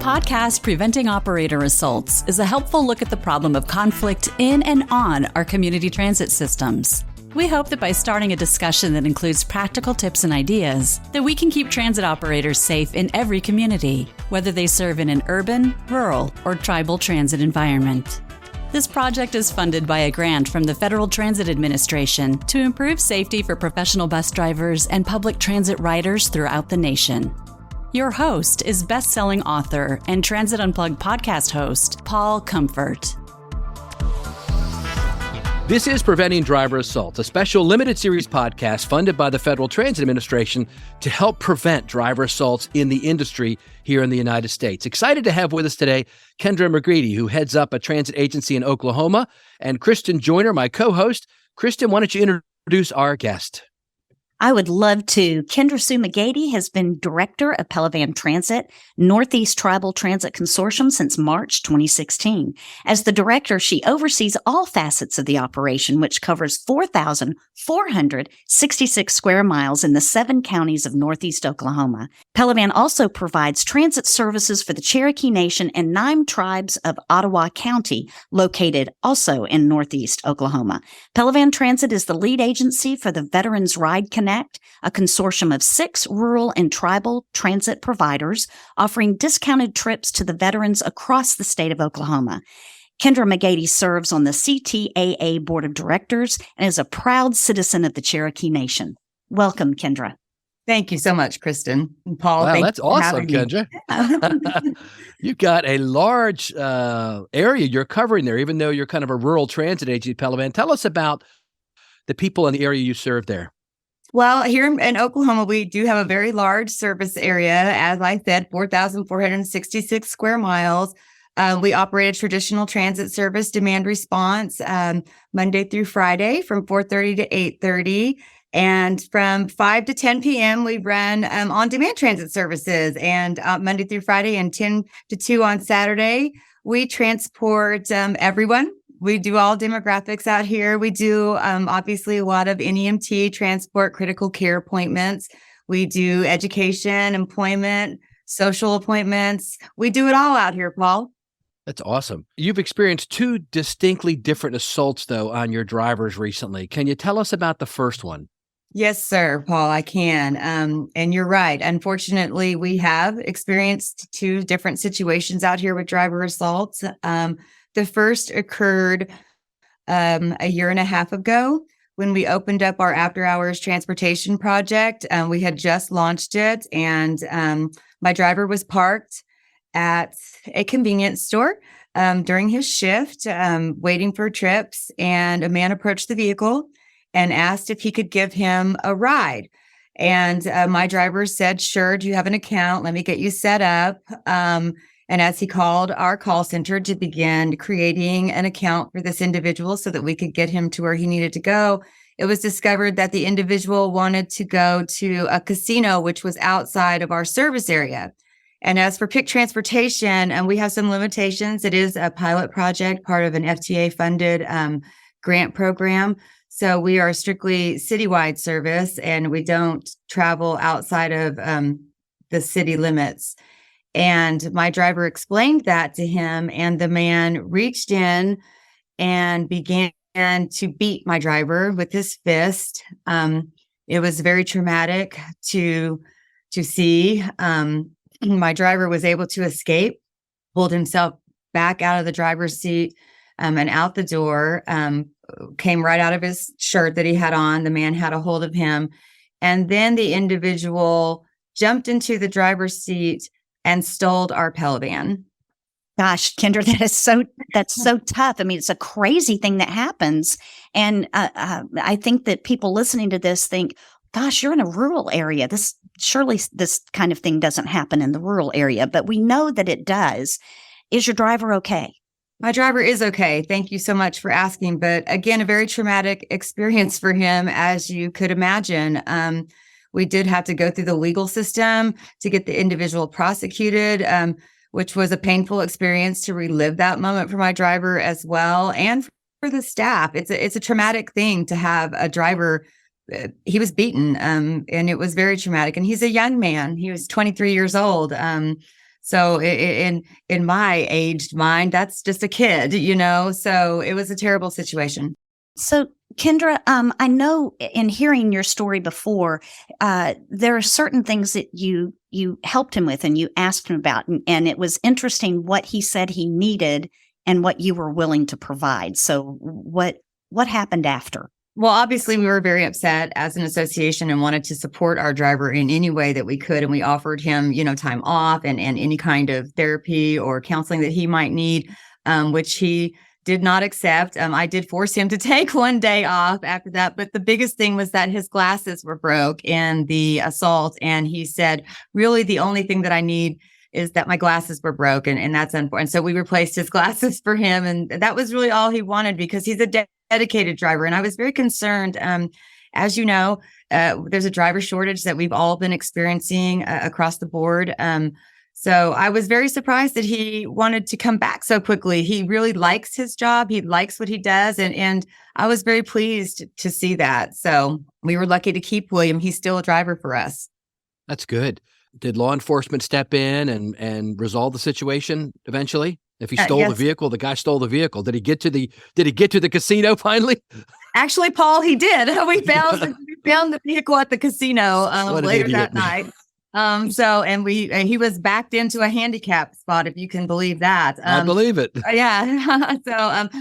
podcast, Preventing Operator Assaults, is a helpful look at the problem of conflict in and on our community transit systems. We hope that by starting a discussion that includes practical tips and ideas, that we can keep transit operators safe in every community, whether they serve in an urban, rural, or tribal transit environment. This project is funded by a grant from the Federal Transit Administration to improve safety for professional bus drivers and public transit riders throughout the nation. Your host is best-selling author and Transit Unplugged podcast host, Paul Comfort. This is Preventing Driver Assault, a special limited series podcast funded by the Federal Transit Administration to help prevent driver assaults in the industry here in the United States. Excited to have with us today Kendra McGreedy, who heads up a transit agency in Oklahoma, and Kristen Joyner, my co-host. Kristen, why don't you introduce our guest? I would love to. Kendra Sue McGreedy has been director of Pelivan Transit, Northeast Tribal Transit Consortium since March 2016. As the director, she oversees all facets of the operation, which covers 4,466 square miles in the 7 counties of Northeast Oklahoma. Pelivan also provides transit services for the Cherokee Nation and 9 tribes of Ottawa County, located also in Northeast Oklahoma. Pelivan Transit is the lead agency for the Veterans Ride Connect, a consortium of 6 rural and tribal transit providers offering discounted trips to the veterans across the state of Oklahoma. Kendra McGreedy serves on the CTAA Board of Directors and is a proud citizen of the Cherokee Nation. Welcome, Kendra. Thank you so much, Kristen and Paul. Wow, that's awesome, Kendra. You've got a large area you're covering there, even though you're kind of a rural transit agency, Pelivan. Tell us about the people in the area you serve there. Well, here in Oklahoma, we do have a very large service area. As I said, 4,466 square miles. We operate a traditional transit service demand response Monday through Friday from 4:30 to 8:30. And from 5 to 10 p.m., we run on-demand transit services. And Monday through Friday and 10 to 2 on Saturday, we transport everyone. We do all demographics out here. We do obviously a lot of NEMT transport, critical care appointments. We do education, employment, social appointments. We do it all out here, Paul. That's awesome. You've experienced 2 distinctly different assaults, though, on your drivers recently. Can you tell us about the first one? Yes, sir, Paul, I can. And you're right. Unfortunately, we have experienced 2 different situations out here with driver assaults. The first occurred a year and a half ago when we opened up our after-hours transportation project. We had just launched it, and my driver was parked at a convenience store during his shift, waiting for trips, and a man approached the vehicle and asked if he could give him a ride. And my driver said, "Sure, do you have an account? Let me get you set up." And as he called our call center to begin creating an account for this individual so that we could get him to where he needed to go, it was discovered that the individual wanted to go to a casino, which was outside of our service area. And as for PIC transportation, and we have some limitations. It is a pilot project, part of an FTA-funded grant program. So we are strictly citywide service, and we don't travel outside of the city limits. And my driver explained that to him, and the man reached in and began to beat my driver with his fist. It was very traumatic to see. My driver was able to escape, pulled himself back out of the driver's seat and out the door, came right out of his shirt that he had on. The man had a hold of him. And then the individual jumped into the driver's seat and stole our Pelivan. Gosh, Kendra, that's so tough. I mean, it's a crazy thing that happens. And I think that people listening to this think, gosh, you're in a rural area. Surely this kind of thing doesn't happen in the rural area, but we know that it does. Is your driver okay? My driver is okay. Thank you so much for asking. But again, a very traumatic experience for him, as you could imagine. We did have to go through the legal system to get the individual prosecuted, which was a painful experience to relive that moment for my driver as well, and for the staff. It's a traumatic thing to have a driver. He was beaten, and it was very traumatic. And he's a young man. He was 23 years old. So in my aged mind, that's just a kid, so it was a terrible situation. So, Kendra, I know in hearing your story before, there are certain things that you helped him with and you asked him about, and it was interesting what he said he needed and what you were willing to provide. So, what happened after? Well, obviously, we were very upset as an association and wanted to support our driver in any way that we could. And we offered him, time off and any kind of therapy or counseling that he might need, which he did not accept. I did force him to take one day off after that. But the biggest thing was that his glasses were broke in the assault. And he said, really, the only thing that I need is that my glasses were broken. And that's unfortunate. And so we replaced his glasses for him. And that was really all he wanted because he's a dedicated driver. And I was very concerned. As you know, there's a driver shortage that we've all been experiencing across the board. So I was very surprised that he wanted to come back so quickly. He really likes his job. He likes what he does. And I was very pleased to see that. So we were lucky to keep William. He's still a driver for us. That's good. Did law enforcement step in and resolve the situation eventually? If he stole yes. the vehicle, the guy stole the vehicle. Did he get to the casino finally? Actually, Paul, he did. We found the vehicle at the casino later that night. He was backed into a handicap spot, if you can believe that. I believe it. Yeah.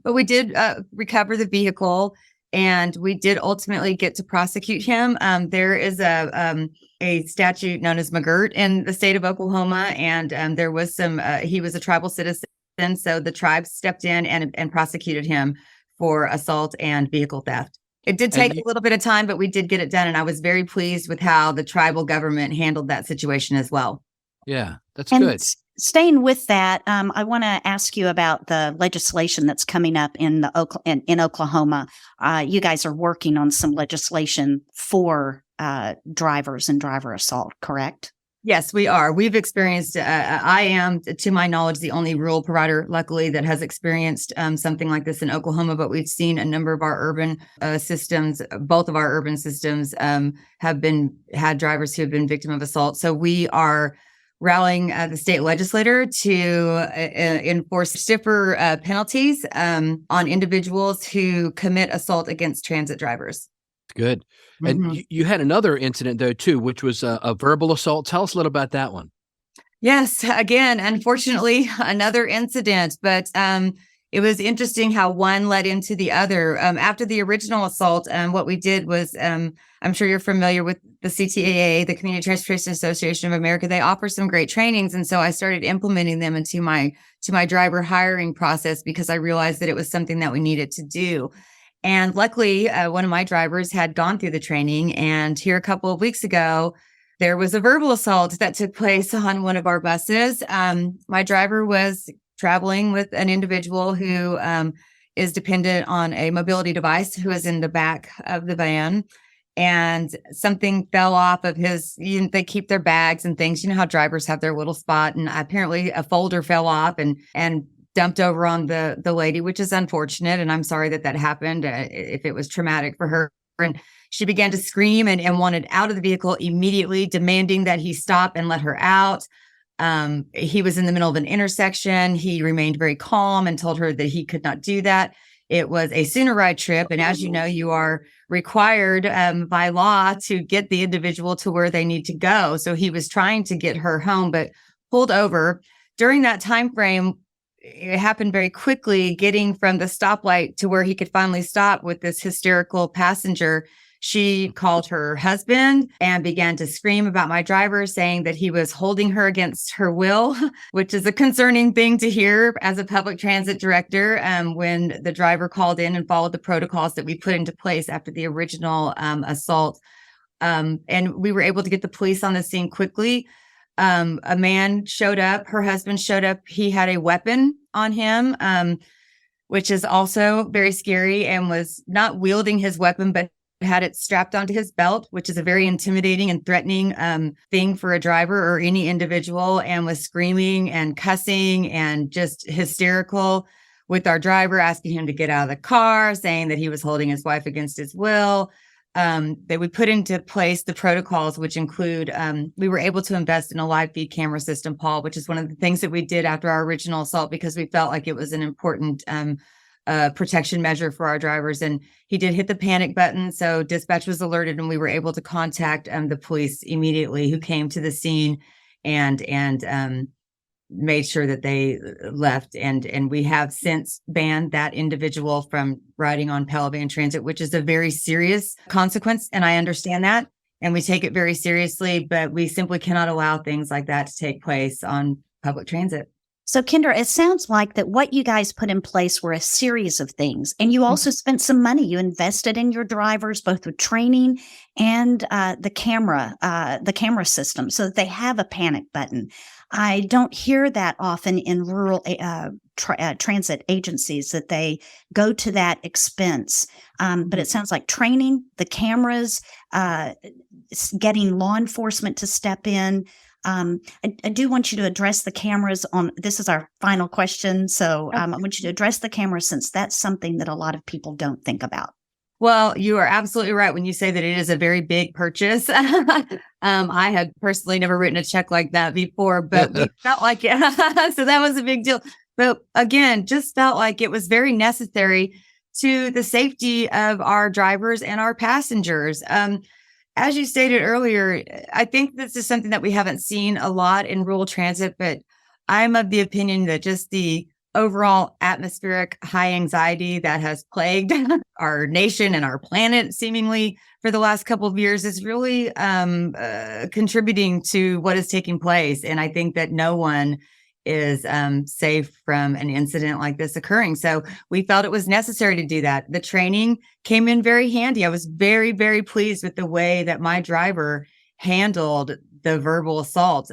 But we did recover the vehicle, and we did ultimately get to prosecute him. There is a statute known as McGirt in the state of Oklahoma, and there was he was a tribal citizen, so the tribe stepped in and prosecuted him for assault and vehicle theft. It did take a little bit of time, but we did get it done. And I was very pleased with how the tribal government handled that situation as well. Yeah, that's good. Staying with that, I want to ask you about the legislation that's coming up in Oklahoma. You guys are working on some legislation for drivers and driver assault, correct? Yes, we are. We've experienced, I am, to my knowledge, the only rural provider, luckily, that has experienced something like this in Oklahoma, but we've seen a number of our urban systems, both of our urban systems have had drivers who have been victim of assault. So we are rallying the state legislator to enforce stiffer penalties on individuals who commit assault against transit drivers. Good. And you had another incident, though, too, which was a verbal assault. Tell us a little about that one. Yes. Again, unfortunately, another incident, but it was interesting how one led into the other. After the original assault, what we did was, I'm sure you're familiar with the CTAA, the Community Transportation Association of America. They offer some great trainings. And so I started implementing them into my driver hiring process because I realized that it was something that we needed to do. And luckily, one of my drivers had gone through the training. And here a couple of weeks ago, there was a verbal assault that took place on one of our buses. My driver was traveling with an individual who is dependent on a mobility device who is in the back of the van. And something fell off of his, they keep their bags and things. You know how drivers have their little spot. And apparently a folder fell off and dumped over on the lady, which is unfortunate. And I'm sorry that happened if it was traumatic for her. And she began to scream and wanted out of the vehicle immediately, demanding that he stop and let her out. He was in the middle of an intersection. He remained very calm and told her that he could not do that. It was a Sooner Ride trip. And as you know, you are required by law to get the individual to where they need to go. So he was trying to get her home, but pulled over. During that time frame, it happened very quickly, getting from the stoplight to where he could finally stop with this hysterical passenger. She called her husband and began to scream about my driver, saying that he was holding her against her will, which is a concerning thing to hear as a public transit director when the driver called in and followed the protocols that we put into place after the original assault. And we were able to get the police on the scene quickly. A man showed up, her husband showed up. He had a weapon on him, which is also very scary, and was not wielding his weapon, but had it strapped onto his belt, which is a very intimidating and threatening thing for a driver or any individual, and was screaming and cussing and just hysterical with our driver, asking him to get out of the car, saying that he was holding his wife against his will. that we put into place the protocols, which include, we were able to invest in a live feed camera system, Paul, which is one of the things that we did after our original assault, because we felt like it was an important protection measure for our drivers. And he did hit the panic button. So dispatch was alerted and we were able to contact the police immediately, who came to the scene and made sure that they left. And we have since banned that individual from riding on Pella Van Transit, which is a very serious consequence. And I understand that. And we take it very seriously, but we simply cannot allow things like that to take place on public transit. So, Kendra, it sounds like that what you guys put in place were a series of things. And you also spent some money. You invested in your drivers, both with training and the camera system, so that they have a panic button. I don't hear that often in rural transit agencies, that they go to that expense. But it sounds like training, the cameras, getting law enforcement to step in. I do want you to address the cameras this is our final question. So I want you to address the cameras, since that's something that a lot of people don't think about. Well, you are absolutely right when you say that it is a very big purchase. I had personally never written a check like that before, but we felt like it. So that was a big deal. But again, just felt like it was very necessary to the safety of our drivers and our passengers. As you stated earlier, I think this is something that we haven't seen a lot in rural transit, but I'm of the opinion that just the overall atmospheric high anxiety that has plagued our nation and our planet seemingly for the last couple of years is really contributing to what is taking place. And I think that no one is safe from an incident like this occurring. So we felt it was necessary to do that. The training came in very handy. I was very, very pleased with the way that my driver handled the verbal assault.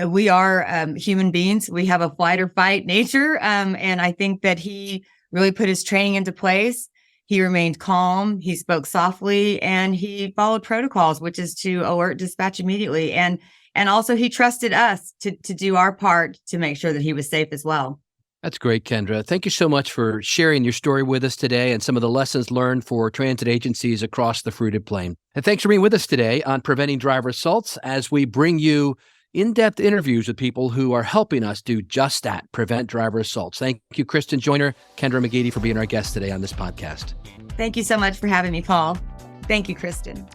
We are human beings. We have a flight or fight nature. And I think that he really put his training into place. He remained calm. He spoke softly, and he followed protocols, which is to alert dispatch immediately. And also he trusted us to do our part to make sure that he was safe as well. That's great, Kendra. Thank you so much for sharing your story with us today and some of the lessons learned for transit agencies across the Fruited Plain. And thanks for being with us today on Preventing Driver Assaults, as we bring you in-depth interviews with people who are helping us do just that, prevent driver assaults. Thank you, Kristen Joyner, Kendra McGeady, for being our guest today on this podcast. Thank you so much for having me, Paul. Thank you, Kristen.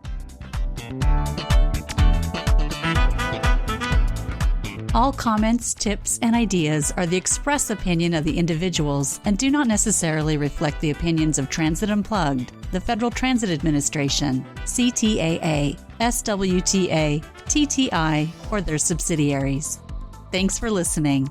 All comments, tips, and ideas are the express opinion of the individuals and do not necessarily reflect the opinions of Transit Unplugged, the Federal Transit Administration, CTAA, SWTA, TTI, or their subsidiaries. Thanks for listening.